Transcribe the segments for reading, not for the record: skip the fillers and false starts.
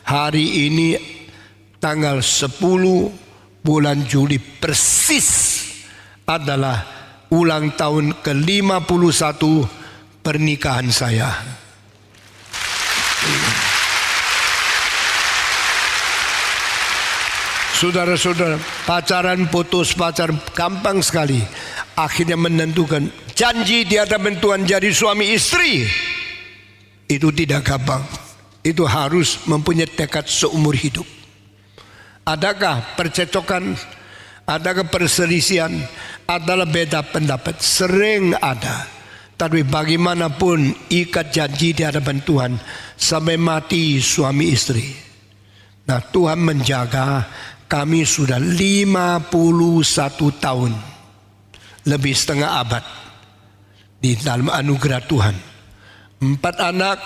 Hari ini tanggal 10 bulan Juli persis adalah ulang tahun ke-51 pernikahan saya. Saudara-saudara, pacaran, putus pacaran gampang sekali. Akhirnya menentukan janji di hadapan Tuhan jadi suami istri. Itu tidak gampang. Itu harus mempunyai tekad seumur hidup. Adakah percecokan? Adakah perselisihan? Adalah beda pendapat. Sering ada. Tapi bagaimanapun ikat janji di hadapan Tuhan sampai mati suami istri. Nah, Tuhan menjaga kami sudah 51 tahun, lebih setengah abad di dalam anugerah Tuhan. 4 anak,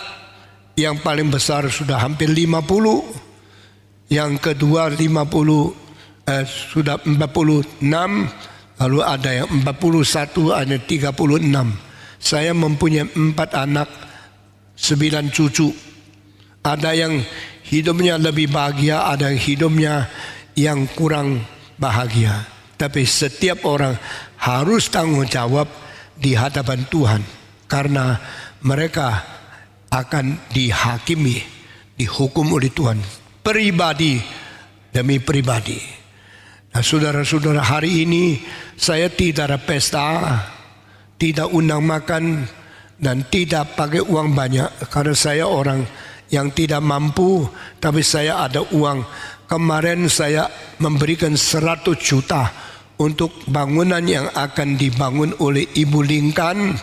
yang paling besar sudah hampir 50, yang kedua 50 sudah 46, lalu ada yang 41, ada 36. Saya mempunyai 4 anak, 9 cucu. Ada yang hidupnya lebih bahagia, ada yang hidupnya yang kurang bahagia. Tapi setiap orang harus tanggung jawab di hadapan Tuhan, karena mereka akan dihakimi, dihukum oleh Tuhan, pribadi demi pribadi. Nah, saudara-saudara, hari ini saya tidak ada pesta, tidak undang makan, dan tidak pakai uang banyak, karena saya orang yang tidak mampu, tapi saya ada uang. Kemarin saya memberikan 100 juta untuk bangunan yang akan dibangun oleh Ibu Lincoln,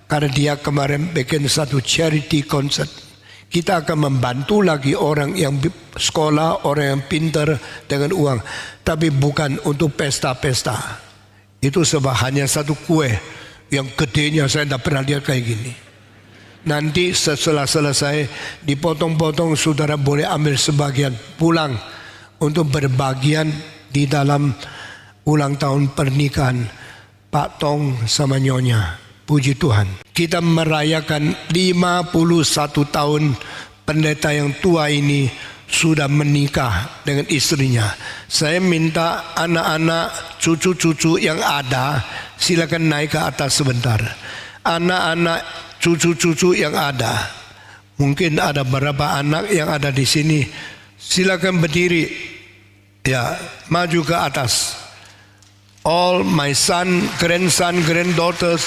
karena dia kemarin bikin satu charity concert. Kita akan membantu lagi orang yang sekolah, orang yang pintar dengan uang, tapi bukan untuk pesta-pesta. Itu sebab hanya satu kue yang gedenya saya tidak pernah lihat kayak gini. Nanti setelah selesai dipotong-potong, saudara boleh ambil sebagian pulang untuk berbagian di dalam ulang tahun pernikahan Pak Tong sama Nyonya. Puji Tuhan. Kita merayakan 51 tahun pendeta yang tua ini sudah menikah dengan istrinya. Saya minta anak-anak, cucu-cucu yang ada, silakan naik ke atas sebentar. Anak-anak, cucu-cucu yang ada, mungkin ada beberapa anak yang ada di sini, silakan berdiri, ya, maju ke atas. All my son, grandson, granddaughters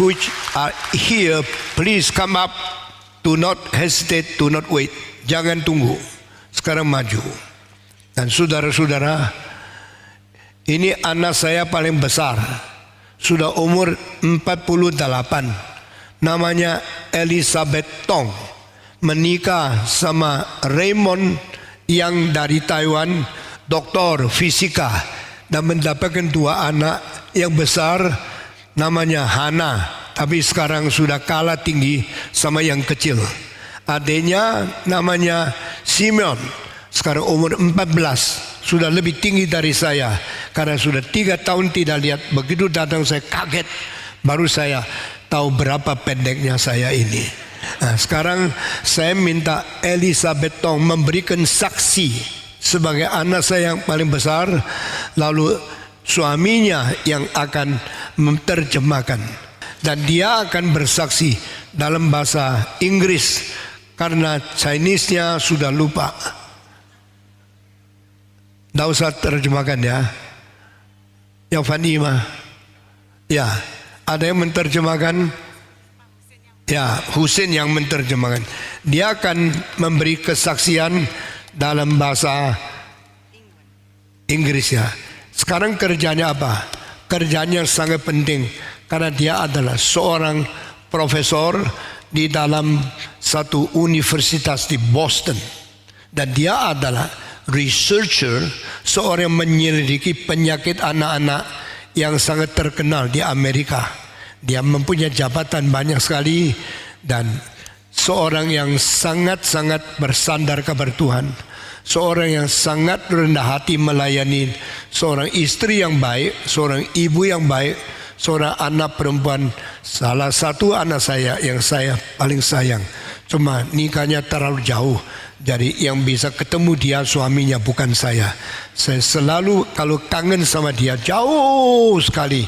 which are here, please come up. Do not hesitate, do not wait. Jangan tunggu, sekarang maju. Dan saudara-saudara, ini anak saya paling besar, sudah umur 48. Namanya Elizabeth Tong, menikah sama Raymond yang dari Taiwan, doktor fisika, dan mendapatkan 2 anak. Yang besar namanya Hana, tapi sekarang sudah kalah tinggi sama yang kecil. Adiknya namanya Simeon, sekarang umur 14, sudah lebih tinggi dari saya, karena sudah 3 tahun tidak lihat. Begitu datang saya kaget, baru saya tahu berapa pendeknya saya ini. Nah, sekarang saya minta Elizabeth Tong memberikan saksi sebagai anak saya yang paling besar, lalu suaminya yang akan menerjemahkan, dan dia akan bersaksi dalam bahasa Inggris karena Chinese-nya sudah lupa. Tidak usah terjemahkan ya. Yang Fanima, ya, ada yang menerjemahkan. Ya, Husin yang menerjemahkan. Dia akan memberi kesaksian dalam bahasa Inggris ya. Sekarang kerjanya apa? Kerjanya sangat penting, karena dia adalah seorang profesor di dalam satu universitas di Boston, dan dia adalah researcher, seorang yang menyelidiki penyakit anak-anak yang sangat terkenal di Amerika. Dia mempunyai jabatan banyak sekali, dan seorang yang sangat-sangat bersandar kepada Tuhan, seorang yang sangat rendah hati melayani, seorang istri yang baik, seorang ibu yang baik, seorang anak perempuan, salah satu anak saya yang saya paling sayang. Cuma nikahnya terlalu jauh Jadi yang bisa ketemu dia suaminya, bukan saya. Saya selalu kalau kangen sama dia, jauh sekali,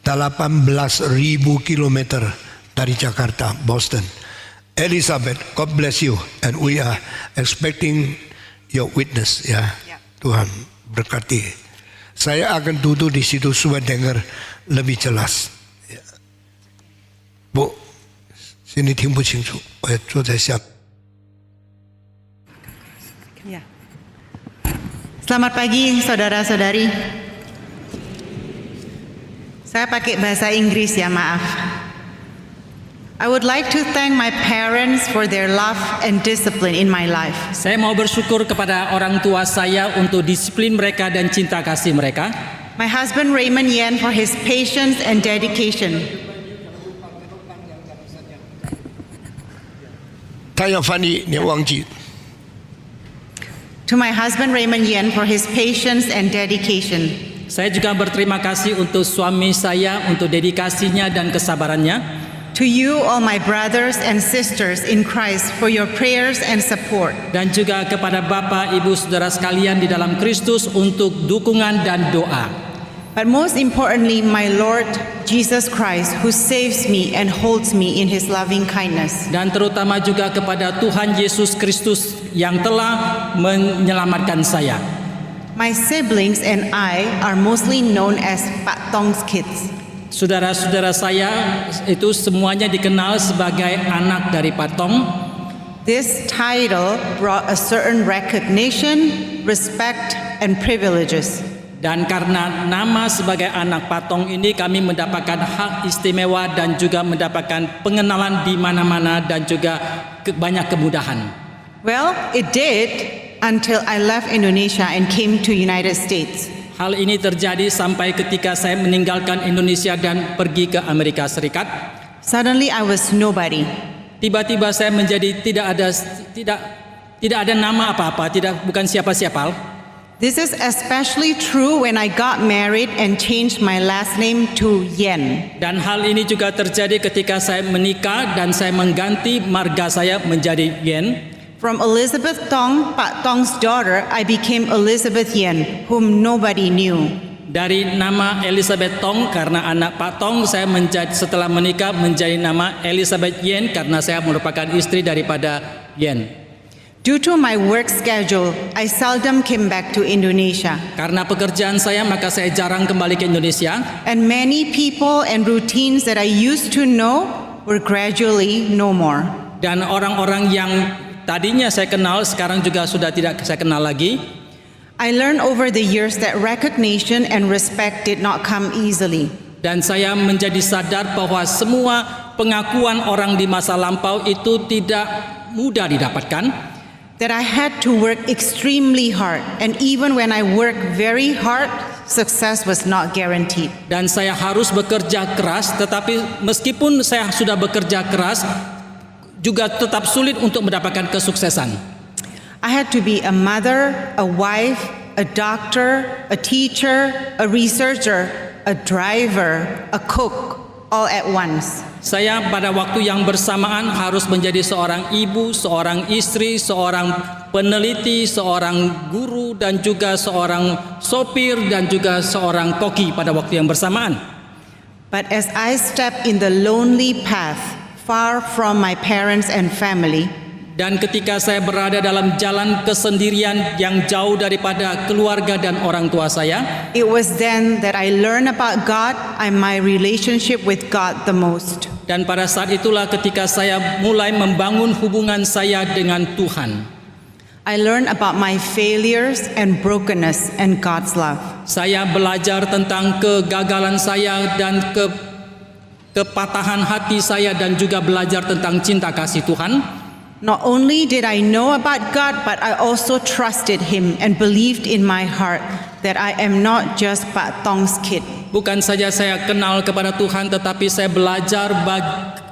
18.000 kilometer dari Jakarta, Boston. Elizabeth, God bless you, and we are expecting your witness, ya. Tuhan berkati. Saya akan duduk di situ supaya dengar lebih jelas. Ya. Bu, sini 听不清楚，我要坐在下。 Ya. Selamat pagi saudara-saudari. Saya pakai bahasa Inggris ya, maaf. I would like to thank my parents for their love and discipline in my life. Saya mau bersyukur kepada orang tua saya untuk disiplin mereka dan cinta kasih mereka. My husband Raymond Yen for his patience and dedication. 他要翻译，你忘记。 To my husband Raymond Yen for his patience and dedication. Saya juga berterima kasih untuk suami saya untuk dedikasinya dan kesabarannya. To you all my brothers and sisters in Christ for your prayers and support. Dan juga kepada Bapak, Ibu, Saudara sekalian di dalam Kristus untuk dukungan dan doa. But most importantly, my Lord Jesus Christ, who saves me and holds me in his loving kindness. Dan terutama juga kepada Tuhan Yesus Kristus yang telah menyelamatkan saya. My siblings and I are mostly known as Pak Tong's kids. Saudara-saudara saya itu semuanya dikenal sebagai anak dari Pak Tong. This title brought a certain recognition, respect, and privileges. Dan karena nama sebagai anak Patong ini kami mendapatkan hak istimewa dan juga mendapatkan pengenalan di mana-mana dan juga banyak kemudahan. Well, it did until I left Indonesia and came to United States. Hal ini terjadi sampai ketika saya meninggalkan Indonesia dan pergi ke Amerika Serikat. Suddenly I was nobody. Tiba-tiba saya menjadi tidak ada nama apa-apa, bukan siapa-siapa. This is especially true when I got married and changed my last name to Yen. Dan hal ini juga terjadi ketika saya menikah dan saya mengganti marga saya menjadi Yen. From Elizabeth Tong, Pak Tong's daughter, I became Elizabeth Yen, whom nobody knew. Dari nama Elizabeth Tong karena anak Pak Tong, saya setelah menikah menjadi nama Elizabeth Yen karena saya merupakan istri daripada Yen. Due to my work schedule, I seldom came back to Indonesia. Karena pekerjaan saya, maka saya jarang kembali ke Indonesia. And many people and routines that I used to know were gradually no more. Dan orang-orang yang tadinya saya kenal, sekarang juga sudah tidak saya kenal lagi. I learned over the years that recognition and respect did not come easily. Dan saya menjadi sadar bahwa semua pengakuan orang di masa lampau itu tidak mudah didapatkan. That I had to work extremely hard, and even when I worked very hard, success was not guaranteed. Dan saya harus bekerja keras, tetapi meskipun saya sudah bekerja keras, juga tetap sulit untuk mendapatkan kesuksesan. I had to be a mother, a wife, a doctor, a teacher, a researcher, a driver, a cook, all at once. Saya pada waktu yang bersamaan harus menjadi seorang ibu, seorang istri, seorang peneliti, seorang guru, dan juga seorang sopir, dan juga seorang koki pada waktu yang bersamaan. But as I stepped in the lonely path, far from my parents and family, dan ketika saya berada dalam jalan kesendirian yang jauh daripada keluarga dan orang tua saya, it was then that I learned about God and my relationship with God the most. Dan pada saat itulah ketika saya mulai membangun hubungan saya dengan Tuhan. I learned about my failures and brokenness and God's love. Saya belajar tentang kegagalan saya dan kepatahan hati saya dan juga belajar tentang cinta kasih Tuhan. Not only did I know about God, but I also trusted Him and believed in my heart that I am not just Pak Tong's kid. Bukan saja saya kenal kepada Tuhan, tetapi saya belajar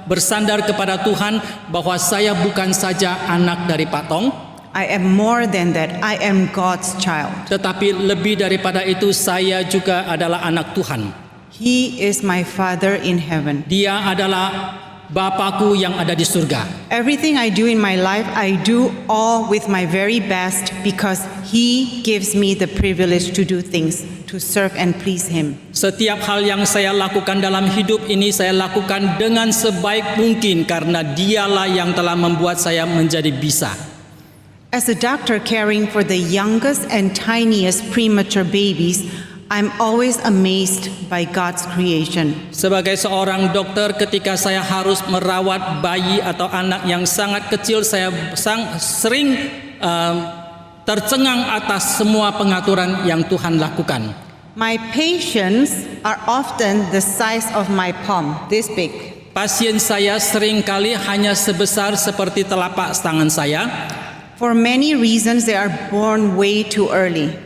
bersandar kepada Tuhan bahwa saya bukan saja anak dari Pak Tong. I am more than that. I am God's child. Tetapi lebih daripada itu, saya juga adalah anak Tuhan. He is my Father in heaven. Dia adalah Bapakku yang ada di surga. Everything I do in my life, I do all with my very best because He gives me the privilege to do things, to serve and please Him. Setiap hal yang saya lakukan dalam hidup ini saya lakukan dengan sebaik mungkin karena Dialah yang telah membuat saya menjadi bisa. As a doctor caring for the youngest and tiniest premature babies, I'm always amazed by God's creation. Sebagai seorang dokter, ketika saya harus merawat bayi atau anak yang sangat kecil, saya sering tercengang atas semua pengaturan yang Tuhan lakukan. My patients are often the size of my palm, this big. Pasien saya seringkali hanya sebesar seperti telapak tangan saya. For many reasons, they are born way too early.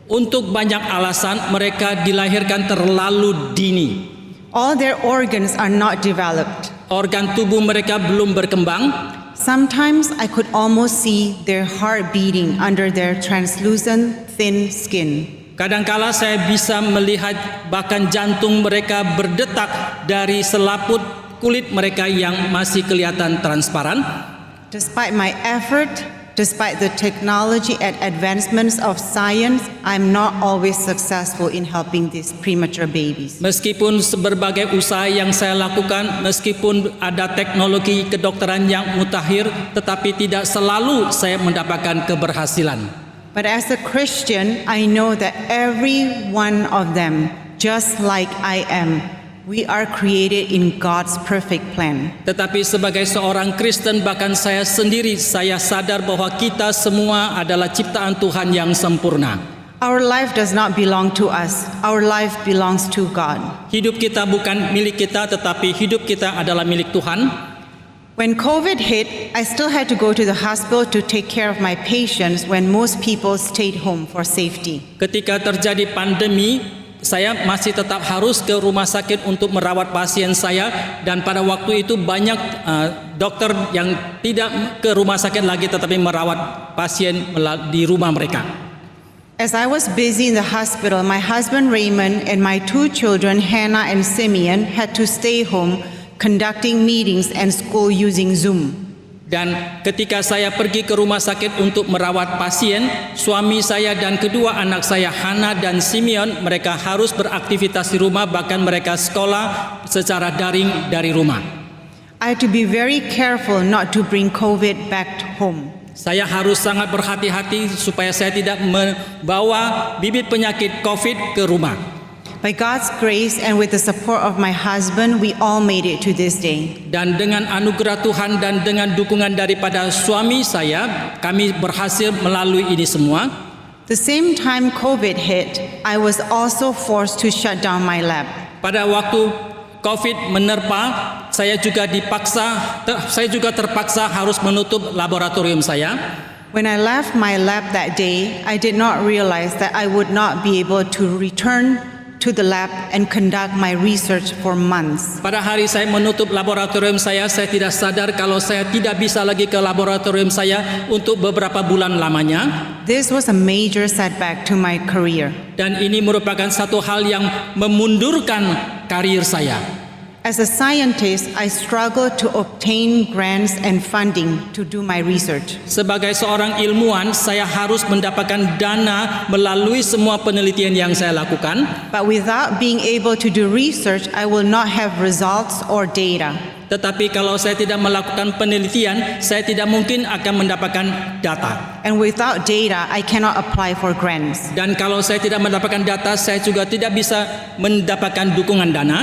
Untuk banyak alasan mereka dilahirkan terlalu dini. All their organs are not developed. Organ tubuh mereka belum berkembang. Sometimes I could almost see their heart beating under their translucent, thin skin. Kadangkala saya bisa melihat bahkan jantung mereka berdetak dari selaput kulit mereka yang masih kelihatan transparan. Despite my effort, despite the technology and advancements of science, I'm not always successful in helping these premature babies. Meskipun berbagai usaha yang saya lakukan, meskipun ada teknologi kedokteran yang mutakhir, tetapi tidak selalu saya mendapatkan keberhasilan. But as a Christian, I know that every one of them, just like I am, we are created in God's perfect plan. Tetapi sebagai seorang Kristen, bahkan saya sendiri, saya sadar bahwa kita semua adalah ciptaan Tuhan yang sempurna. Our life does not belong to us. Our life belongs to God. Hidup kita bukan milik kita, tetapi hidup kita adalah milik Tuhan. When COVID hit, I still had to go to the hospital to take care of my patients when most people stayed home for safety. Ketika terjadi pandemi, saya masih tetap harus ke rumah sakit untuk merawat pasien saya, dan pada waktu itu banyak dokter yang tidak ke rumah sakit lagi tetapi merawat pasien di rumah mereka. As I was busy in the hospital, my husband Raymond and my two children Hannah and Simeon had to stay home conducting meetings and school using Zoom. Dan ketika saya pergi ke rumah sakit untuk merawat pasien, suami saya dan kedua anak saya Hana dan Simeon, mereka harus beraktivitas di rumah, bahkan mereka sekolah secara daring dari rumah. I had to be very careful not to bring COVID back home. Saya harus sangat berhati-hati supaya saya tidak membawa bibit penyakit COVID ke rumah. By God's grace and with the support of my husband, we all made it to this day. Dan dengan anugerah Tuhan dan dengan dukungan daripada suami saya, kami berhasil melalui ini semua. The same time COVID hit, I was also forced to shut down my lab. Pada waktu COVID menerpa, saya juga terpaksa harus menutup laboratorium saya. When I left my lab that day, I did not realize that I would not be able to return to the lab and conduct my research for months. Pada hari saya menutup laboratorium saya tidak sadar kalau saya tidak bisa lagi ke laboratorium saya untuk beberapa bulan lamanya. This was a major setback to my career. Dan ini merupakan satu hal yang memundurkan karir saya. As a scientist, I struggled to obtain grants and funding to do my research. Sebagai seorang ilmuwan, saya harus mendapatkan dana melalui semua penelitian yang saya lakukan. But without being able to do research, I will not have results or data. Tetapi kalau saya tidak melakukan penelitian, saya tidak mungkin akan mendapatkan data. And without data, I cannot apply for grants. Dan kalau saya tidak mendapatkan data, saya juga tidak bisa mendapatkan dukungan dana.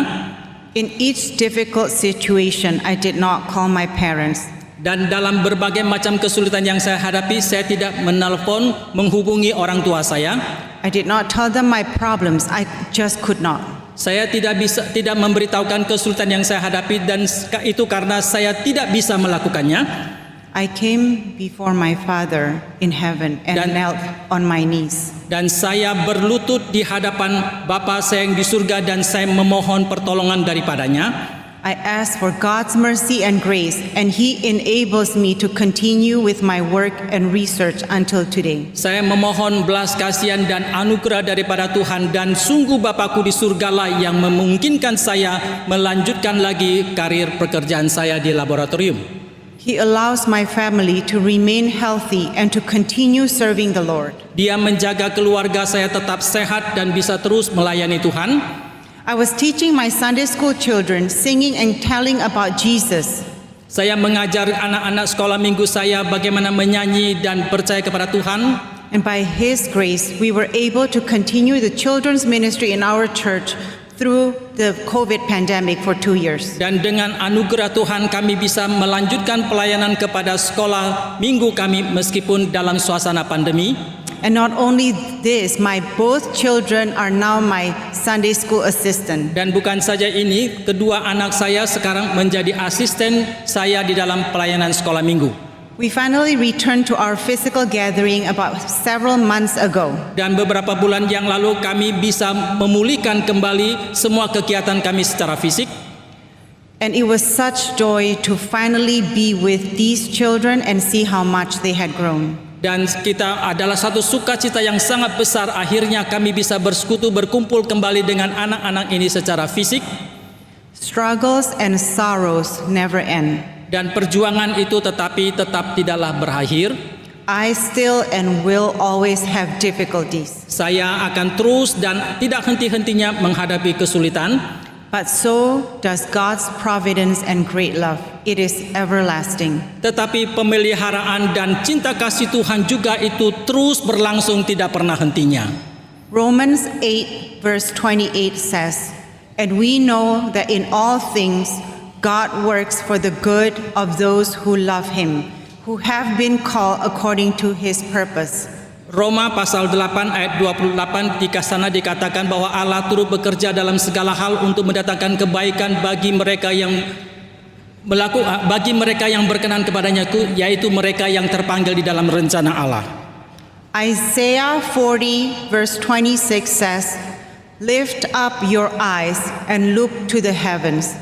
In each difficult situation, I did not call my parents. Dan dalam berbagai macam kesulitan yang saya hadapi, saya tidak menelpon, menghubungi orang tua saya. I did not tell them my problems. I just could not. Saya tidak tidak memberitahukan kesulitan yang saya hadapi, dan itu karena saya tidak bisa melakukannya. I came before my Father in heaven and knelt on my knees. Dan saya berlutut di hadapan Bapa saya yang di surga, dan saya memohon pertolongan daripadanya. I ask for God's mercy and grace, and He enables me to continue with my work and research until today. Saya memohon belas kasihan dan anugerah daripada Tuhan, dan sungguh Bapakku di surgalah yang memungkinkan saya melanjutkan lagi karir pekerjaan saya di laboratorium. He allows my family to remain healthy and to continue serving the Lord. Dia menjaga keluarga saya tetap sehat dan bisa terus melayani Tuhan. I was teaching my Sunday school children singing and telling about Jesus. Saya mengajar anak-anak sekolah minggu saya bagaimana menyanyi dan percaya kepada Tuhan. And by His grace, we were able to continue the children's ministry in our church through the COVID pandemic for 2 years. Dan dengan anugerah Tuhan kami bisa melanjutkan pelayanan kepada sekolah minggu kami meskipun dalam suasana pandemi. And not only this, my both children are now my Sunday school assistant. Dan bukan saja ini, kedua anak saya sekarang menjadi asisten saya di dalam pelayanan sekolah minggu. We finally returned to our physical gathering about several months ago. Dan beberapa bulan yang lalu kami bisa memulihkan kembali semua kegiatan kami secara fisik. And it was such joy to finally be with these children and see how much they had grown. Dan kita adalah satu sukacita yang sangat besar, akhirnya kami bisa bersekutu berkumpul kembali dengan anak-anak ini secara fisik. Struggles and sorrows never end. Dan perjuangan itu tetap tidaklah berakhir. I still and will always have difficulties. Saya akan terus dan tidak henti-hentinya menghadapi kesulitan. But so does God's providence and great love. It is everlasting. Tetapi pemeliharaan dan cinta kasih Tuhan juga itu terus berlangsung, tidak pernah hentinya. Romans 8 verse 28 says, "And we know that in all things God works for the good of those who love Him, who have been called according to His purpose." Roma pasal 8 ayat 28 di sana dikatakan bahwa Allah turut bekerja dalam segala hal untuk mendatangkan kebaikan bagi mereka yang berkenan kepadanya, yaitu mereka yang terpanggil di dalam rencana Allah. Isaiah 40 verse 26 says, "Lift up your eyes and look to the heavens."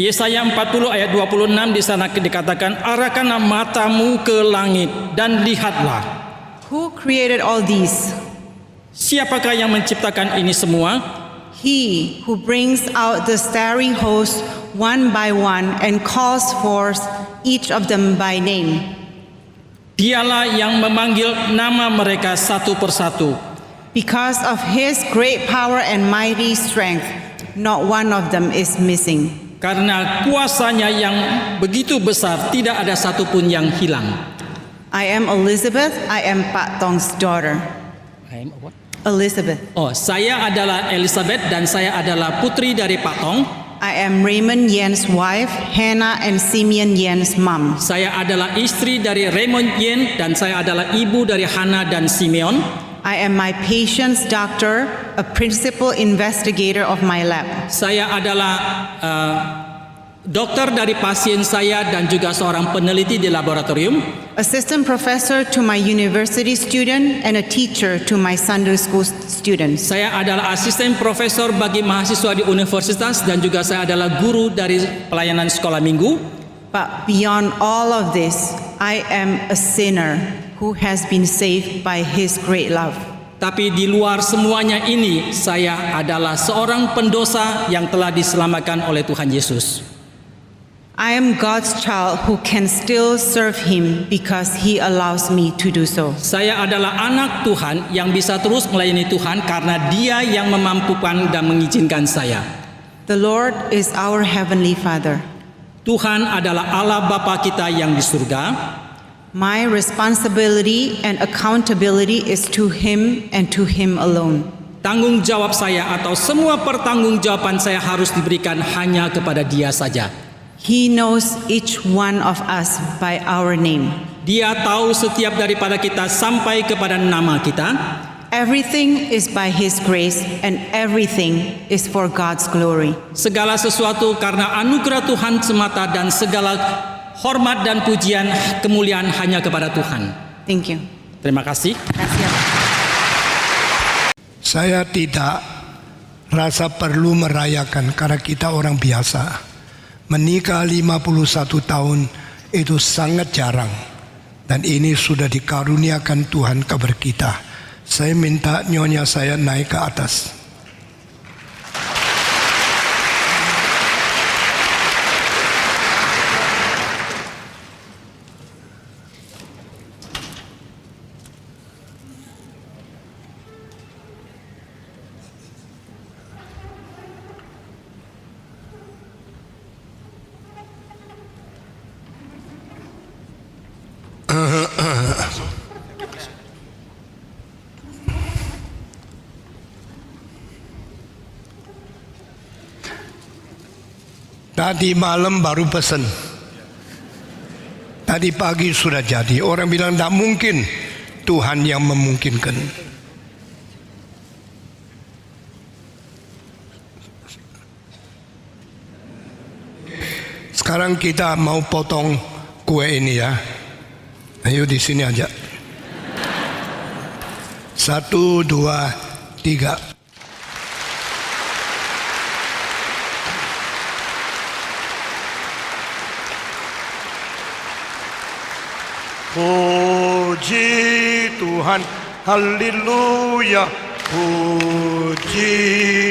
Yesaya 40 ayat 26 di sana dikatakan, "Arahkanlah matamu ke langit dan lihatlah." Who created all these? Siapakah yang menciptakan ini semua? He who brings out the starry host one by one and calls forth each of them by name. Dialah yang memanggil nama mereka satu persatu. Because of His great power and mighty strength, not one of them is missing. Karena kuasanya yang begitu besar, tidak ada satupun yang hilang. I am Elizabeth. I am Pat Tong's daughter. Elizabeth. Oh, saya adalah Elizabeth dan saya adalah putri dari Pak Tong. I am Raymond Yen's wife, Hannah and Simeon Yen's mom. Saya adalah istri dari Raymond Yen dan saya adalah ibu dari Hannah dan Simeon. I am my patient's doctor, a principal investigator of my lab. Saya adalah dokter dari pasien saya dan juga seorang peneliti di laboratorium. Assistant professor to my university student and a teacher to my Sunday school students. Saya adalah asisten profesor bagi mahasiswa di universitas dan juga saya adalah guru dari pelayanan sekolah minggu. But beyond all of this, I am a sinner who has been saved by His great love. Tapi di luar semuanya ini, saya adalah seorang pendosa yang telah diselamatkan oleh Tuhan Yesus. I am God's child who can still serve Him because He allows me to do so. Saya adalah anak Tuhan yang bisa terus melayani Tuhan karena Dia yang memampukan dan mengizinkan saya. The Lord is our heavenly Father. Tuhan adalah Allah Bapa kita yang di surga. My responsibility and accountability is to Him and to Him alone. Tanggung jawab saya atau semua pertanggungjawaban saya harus diberikan hanya kepada Dia saja. He knows each one of us by our name. Dia tahu setiap daripada kita sampai kepada nama kita. Everything is by His grace and everything is for God's glory. Segala sesuatu karena anugerah Tuhan semata dan segala hormat dan pujian kemuliaan hanya kepada Tuhan. Thank you. Terima kasih. Gracias. Saya tidak rasa perlu merayakan karena kita orang biasa. Menikah 51 tahun itu sangat jarang. Dan ini sudah dikaruniakan Tuhan kepada kita. Saya minta nyonya saya naik ke atas. Tadi malam baru pesan. Tadi pagi sudah jadi. Orang bilang tak mungkin. Tuhan yang memungkinkan. Sekarang kita mau potong kue ini ya. Ayo di sini aja. 1, 2, 3. Puji Tuhan, haleluya. Puji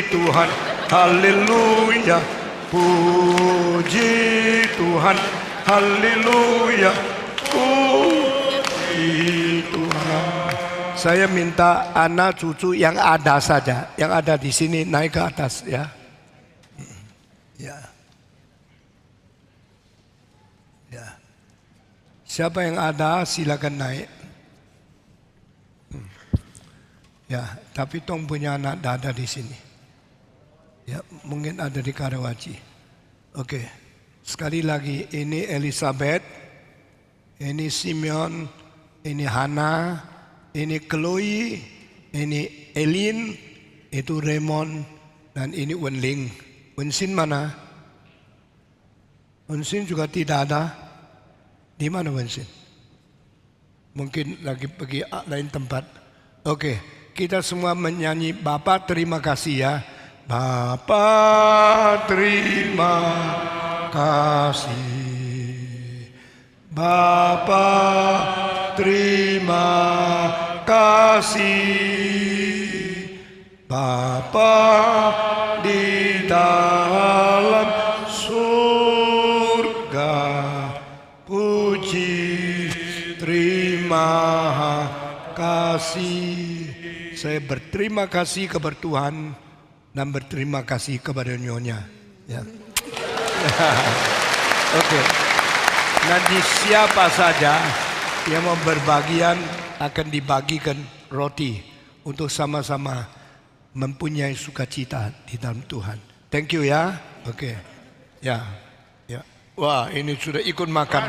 Tuhan, haleluya. Puji Tuhan, haleluya. Puji Tuhan. Saya minta anak cucu yang ada saja, yang ada di sini naik ke atas ya. Ya. Ya. Siapa yang ada silakan naik. Ya, tapi tong punya anak ada di sini. Ya, mungkin ada di Karawaci. Oke. Sekali lagi ini Elizabeth, ini Simeon, ini Hana, ini Chloe, ini Elin, itu Raymond, dan ini Wenling. Wensin mana? Wensin juga tidak ada. Di mana Wensin? Mungkin lagi pergi lain tempat. Oke, kita semua menyanyi Bapa terima kasih ya. Bapa terima kasih. Bapa terima kasih. Bapa di dalam surga, puji terima kasih. Saya berterima kasih kepada Tuhan dan berterima kasih kepada nyonya. Ya. Oke. Nanti siapa saja yang mau berbagian akan dibagikan roti untuk sama-sama mempunyai sukacita di dalam Tuhan. Thank you ya. Oke. Ya. Ya. Wah, ini sudah ikut makan.